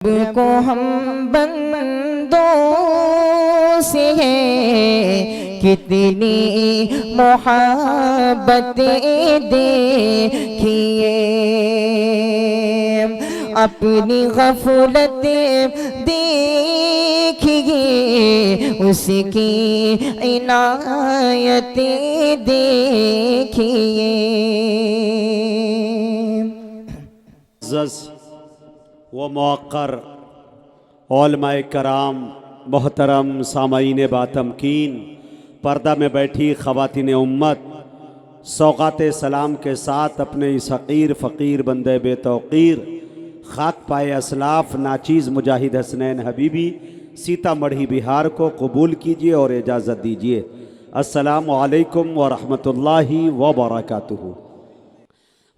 को हम बंदों से है कितनी मोहब्बतें देखिए, अपनी गफलत देखिए, उसकी इनायतें देखिए। व मौक़र उलमाए कराम, मोहतरम सामाईन बातमकीन, पर्दा में बैठी ख़वातीन उम्मत, सौगात सलाम के साथ अपने इस हक़ीर फ़कीर बंदे बेतौक़ीर खाक पाए असलाफ़ नाचीज़ मुजाहिद हसनैन हबीबी सीतामढ़ी बिहार को कबूल कीजिए और इजाज़त दीजिए। अस्सलामु अलैकुम व रहमतुल्लाहि व बरकातुहू।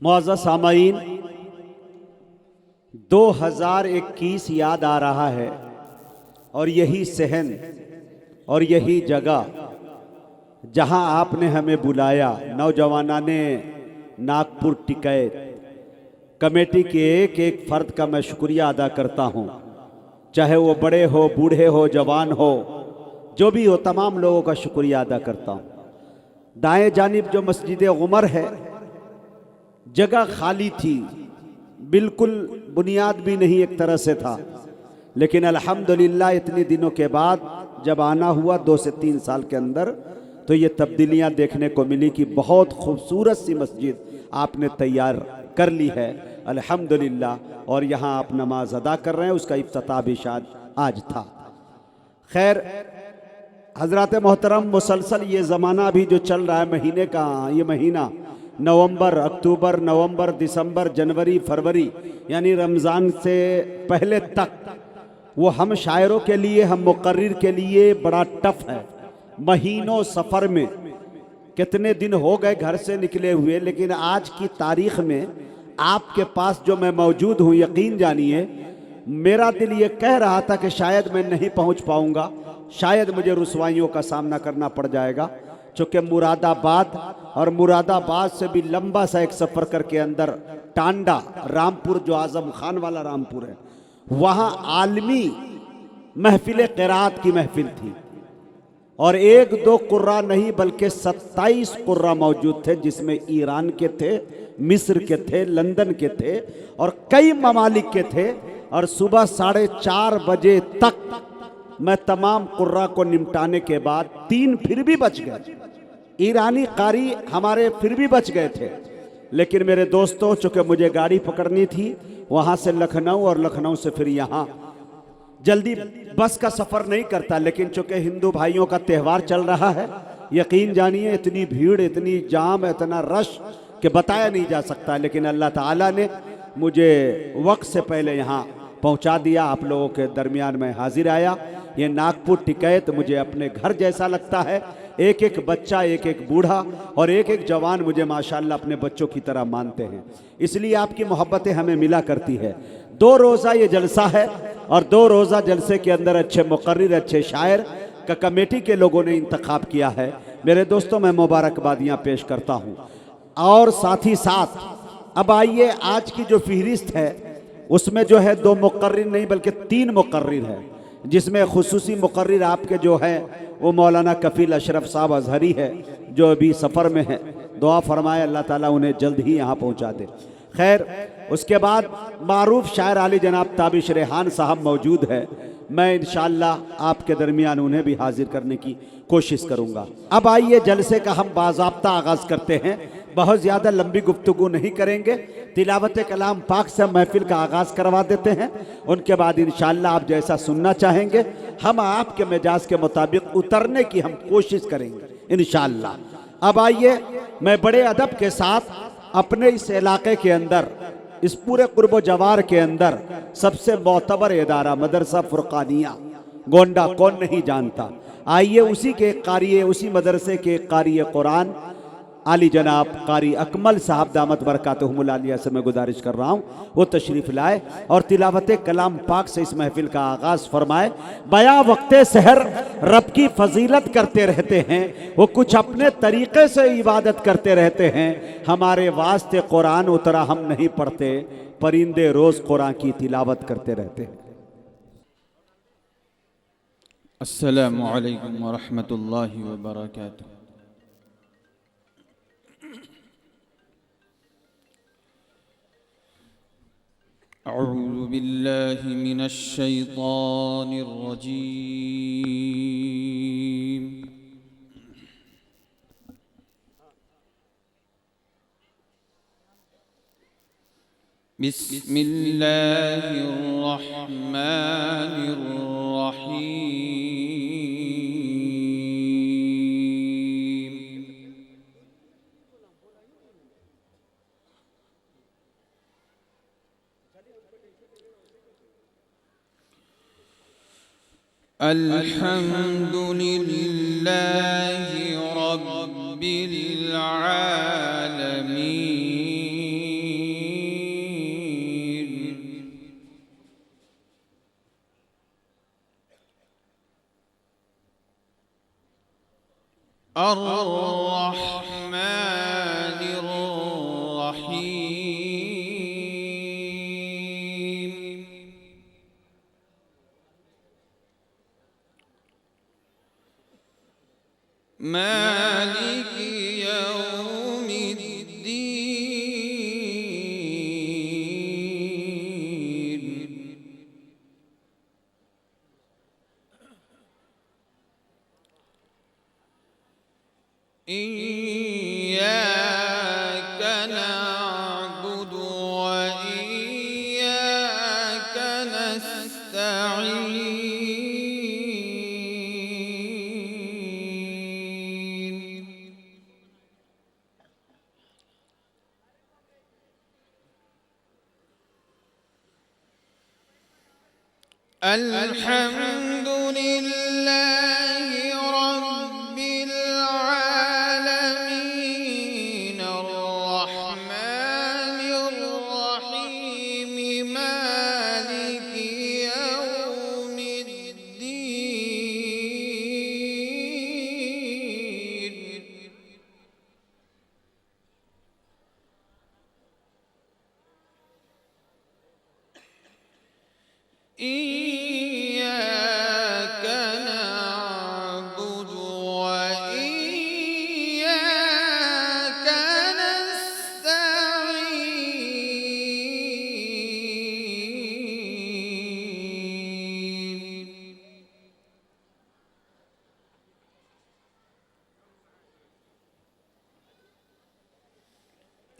मुअज़्ज़ज़ सामाईन, 2021 याद आ रहा है और यही सहन और यही जगह जहां आपने हमें बुलाया, नौजवानाने नागपुर टिकैत कमेटी के एक एक फ़र्द का मैं शुक्रिया अदा करता हूं, चाहे वो बड़े हो, बूढ़े हो, जवान हो, जो भी हो, तमाम लोगों का शुक्रिया अदा करता हूं। दाएं जानिब जो मस्जिद उमर है, जगह खाली थी, बिल्कुल बुनियाद भी नहीं एक तरह से था, लेकिन अल्हम्दुलिल्लाह इतने दिनों के बाद जब आना हुआ 2 से 3 साल के अंदर, तो ये तब्दीलियां देखने को मिली कि बहुत खूबसूरत सी मस्जिद आपने तैयार कर ली है अल्हम्दुलिल्लाह, और यहाँ आप नमाज अदा कर रहे हैं। उसका इफ्तिताह भी शायद आज था। खैर हज़रात मोहतरम, मुसलसल ये ज़माना अभी जो चल रहा है, महीने का ये महीना नवंबर, अक्टूबर, नवंबर, दिसंबर, जनवरी, फरवरी, यानी रमज़ान से पहले तक, वो हम शायरों के लिए, हम मुकर्रिर के लिए बड़ा टफ है। महीनों सफ़र में कितने दिन हो गए घर से निकले हुए, लेकिन आज की तारीख़ में आपके पास जो मैं मौजूद हूँ, यकीन जानिए मेरा दिल ये कह रहा था कि शायद मैं नहीं पहुँच पाऊँगा, शायद मुझे रुसवाइयों का सामना करना पड़ जाएगा, चूँकि मुरादाबाद और मुरादाबाद से भी लंबा सा एक सफ़र करके अंदर टांडा, रामपुर, जो आज़म खान वाला रामपुर है, वहाँ आलमी महफिल क़िराअत की महफिल थी और 1-2 कुर्रा नहीं बल्कि 27 कुर्रा मौजूद थे, जिसमें ईरान के थे, मिस्र के थे, लंदन के थे और कई ममालिक के थे। और सुबह 4:30 बजे तक मैं तमाम कुर्रा को निपटाने के बाद 3 फिर भी बच गए, ईरानी कारी हमारे फिर भी बच गए थे। लेकिन मेरे दोस्तों, चूँकि मुझे गाड़ी पकड़नी थी वहाँ से लखनऊ और लखनऊ से फिर यहाँ, जल्दी बस का सफ़र नहीं करता, लेकिन चूँकि हिंदू भाइयों का त्यौहार चल रहा है, यकीन जानिए इतनी भीड़, इतनी जाम, इतना रश कि बताया नहीं जा सकता। लेकिन अल्लाह ताला ने मुझे वक्त से पहले यहाँ पहुँचा दिया, आप लोगों के दरमियान में हाजिर आया। ये नागपुर टिकैत मुझे अपने घर जैसा लगता है। एक एक बच्चा, एक एक बूढ़ा और एक एक जवान मुझे माशाल्लाह अपने बच्चों की तरह मानते हैं, इसलिए आपकी मोहब्बतें हमें मिला करती है। 2 रोज़ा ये जलसा है और 2 रोज़ा जलसे के अंदर अच्छे मुकर्रिर, अच्छे शायर का कमेटी के लोगों ने इंतखाब किया है। मेरे दोस्तों, मैं मुबारकबादियाँ पेश करता हूँ और साथ ही साथ अब आइए, आज की जो फहरिस्त है उसमें जो है 2 मुकर्रिर नहीं बल्कि 3 मुकर्रिर है, जिसमें खुसूसी मुकर्रिर आपके जो है वो मौलाना कफ़ील अशरफ साहब अजहरी है, जो अभी सफ़र में है। दुआ फरमाए अल्लाह ताला उन्हें जल्द ही यहाँ पहुँचा दे। खैर, उसके बाद मारूफ शायर आली जनाब ताबिश रेहान साहब मौजूद है, मैं इंशाअल्लाह आपके दरमियान उन्हें भी हाजिर करने की कोशिश करूँगा। अब आइए, जलसे का हम बाज़ाब्ता आगाज़ करते हैं, बहुत ज़्यादा लंबी गुफ्तगू नहीं करेंगे, तिलावत कलाम पाक से महफिल का आगाज़ करवा देते हैं। उनके बाद इंशाअल्लाह आप जैसा सुनना चाहेंगे हम आपके मिजाज के मुताबिक उतरने की हम कोशिश करेंगे इंशाअल्लाह। अब आइए, मैं बड़े अदब के साथ अपने इस इलाके के अंदर, इस पूरे कुर्ब जवार के अंदर सबसे मोतबर इदारा मदरसा फुरकानिया गोंडा, कौन नहीं जानता। आइए, उसी के कारी, उसी मदरसे के कारी कुरान आली जनाब कारी अकमल साहब दामत बरकातहुमुल आलिया से मैं गुजारिश कर रहा हूँ वो तशरीफ़ लाए और तिलावत कलाम पाक से इस महफिल का आगाज़ फरमाए। बया वक्ते सहर रब की फजीलत करते रहते हैं, वो कुछ अपने तरीक़े से इबादत करते रहते हैं। हमारे वास्ते कुरान उतरा हम नहीं पढ़ते, परिंदे रोज़ कुरान की तिलावत करते रहते हैं। السلام عليكم ورحمة الله وبركاته. أعوذ بالله من الشيطان الرجيم. بسم الله الرحمن الرحيم. الحمد لله رب العالمين. الرحمن الرحيم. مالك يوم الدين. إياك نعبد وإياك نستعين. الحمد لله رب العالمين. الرحمن الرحيم. مالك يوم الدين. إياك نعبد وإياك نستعين.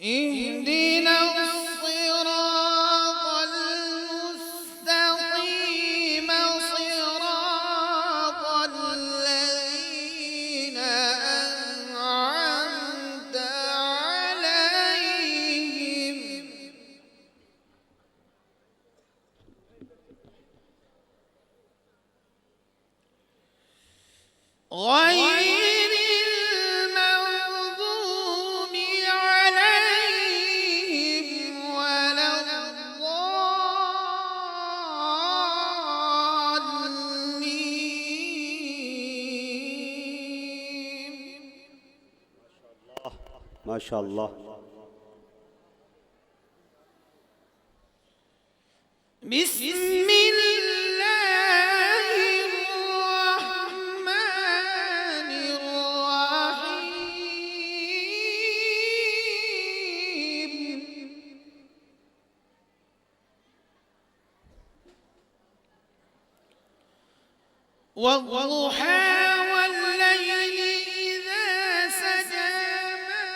اهدنا الصراط المستقيم. صراط الذين أنعمت عليهم غير المغضوب عليهم ولا الضالين. ما شاء الله. بسم الله الرحمن الرحيم. والضحى والليل إذا سجى. ما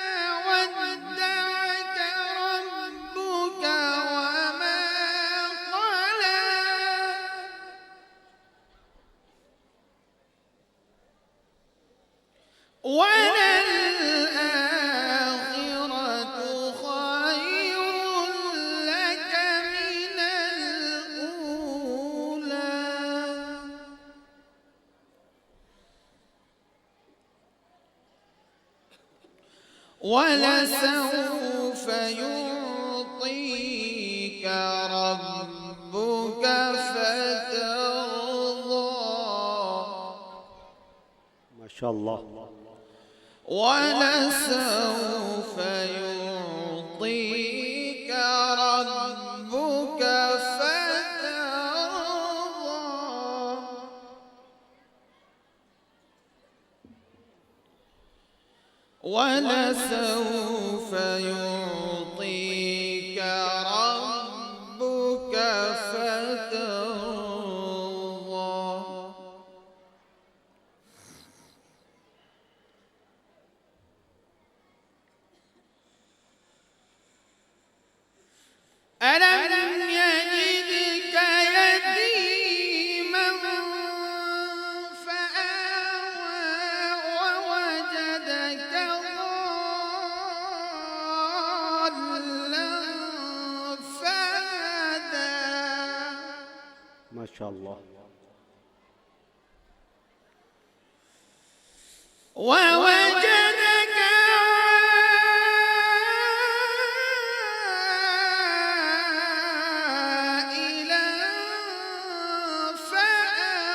ودعك ربك وما قلى. وللآخرة خير لك من الأولى. ولسوف يعطيك ربك فترضى. ما شاء الله. ولسوف يعطيك ربك فترضى. ولسوف يعطيك ربك فترضى. ألم يجدك يتيما فآوى ووجدك ضالا فهدى. ما شاء الله. ووجدك عائلا فأغنى.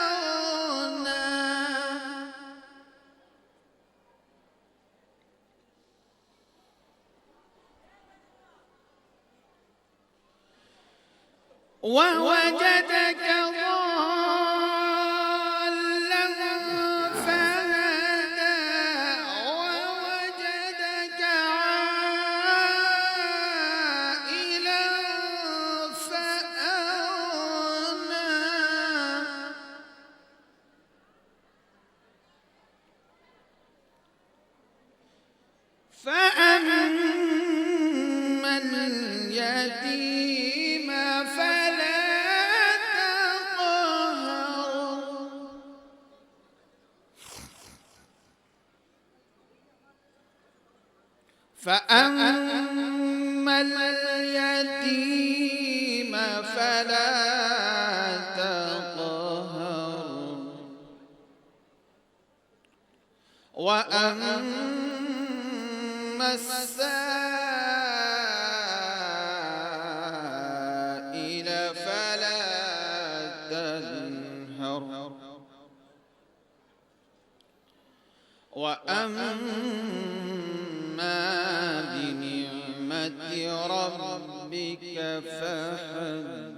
ووجدك ضالا فهدى. ووجدك عائلا فأغنى. فأما اليتيم فلا تقهر. فأما اليتيم فلا تقهر. وأما السائل فلا تنهر. وأما بنعمة ربك فحدث.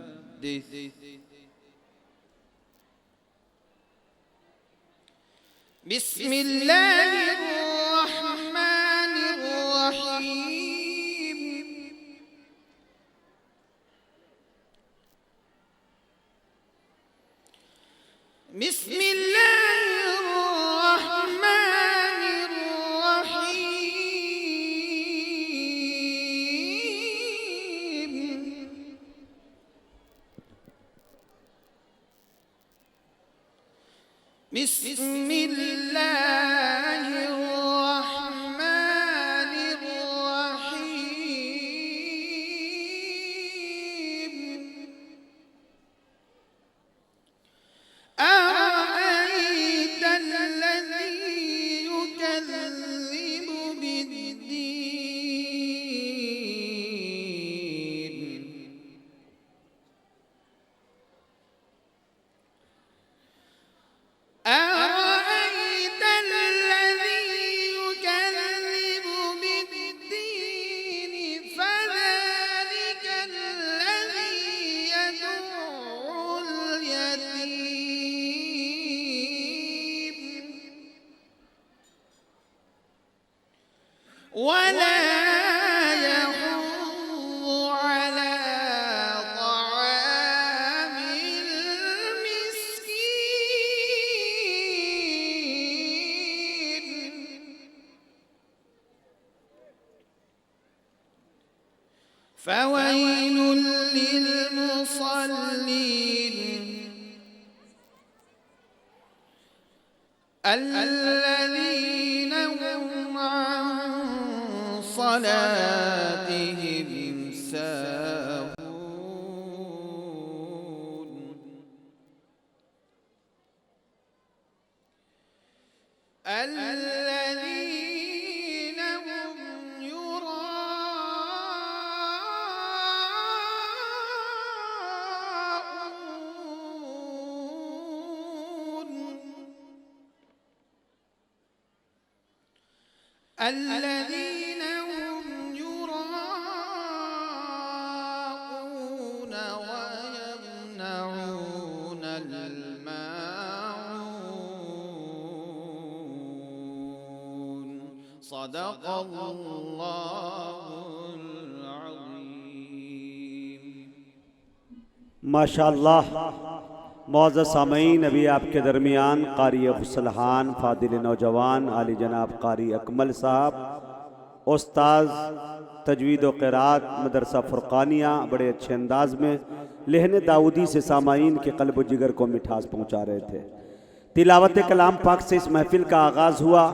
بسم الله الرحمن الرحيم. بسم الله الرحمن الرحيم. بسم الله الرحمن الرحيم. أرأيت الذي يكذب بالدين. أرأيت الذي يكذب بالدين فذلك الذي يدعو اليتيم ولا يحض على طعام المسكين. فويل للمصلين الذين هم عن صلاتهم ساهون. الذين هم الذين هم يراءون ويمنعون الماعون. सदक़ल्लाहुल अज़ीम। माशाअल्लाह। मौज़ज़ सामईन, अभी आपके दरमियान कारी गुसलहान फ़ादिल नौजवान आली जनाब कारी अकमल साहब, उस्ताद तजवीद व क़िरात मदरसा फ़ुरक़ानिया, बड़े अच्छे अंदाज में लहन दाऊदी से सामाईन के क़ल्ब व जिगर को मिठास पहुँचा रहे थे। तिलावत कलाम पाक से इस महफ़िल का आगाज़ हुआ।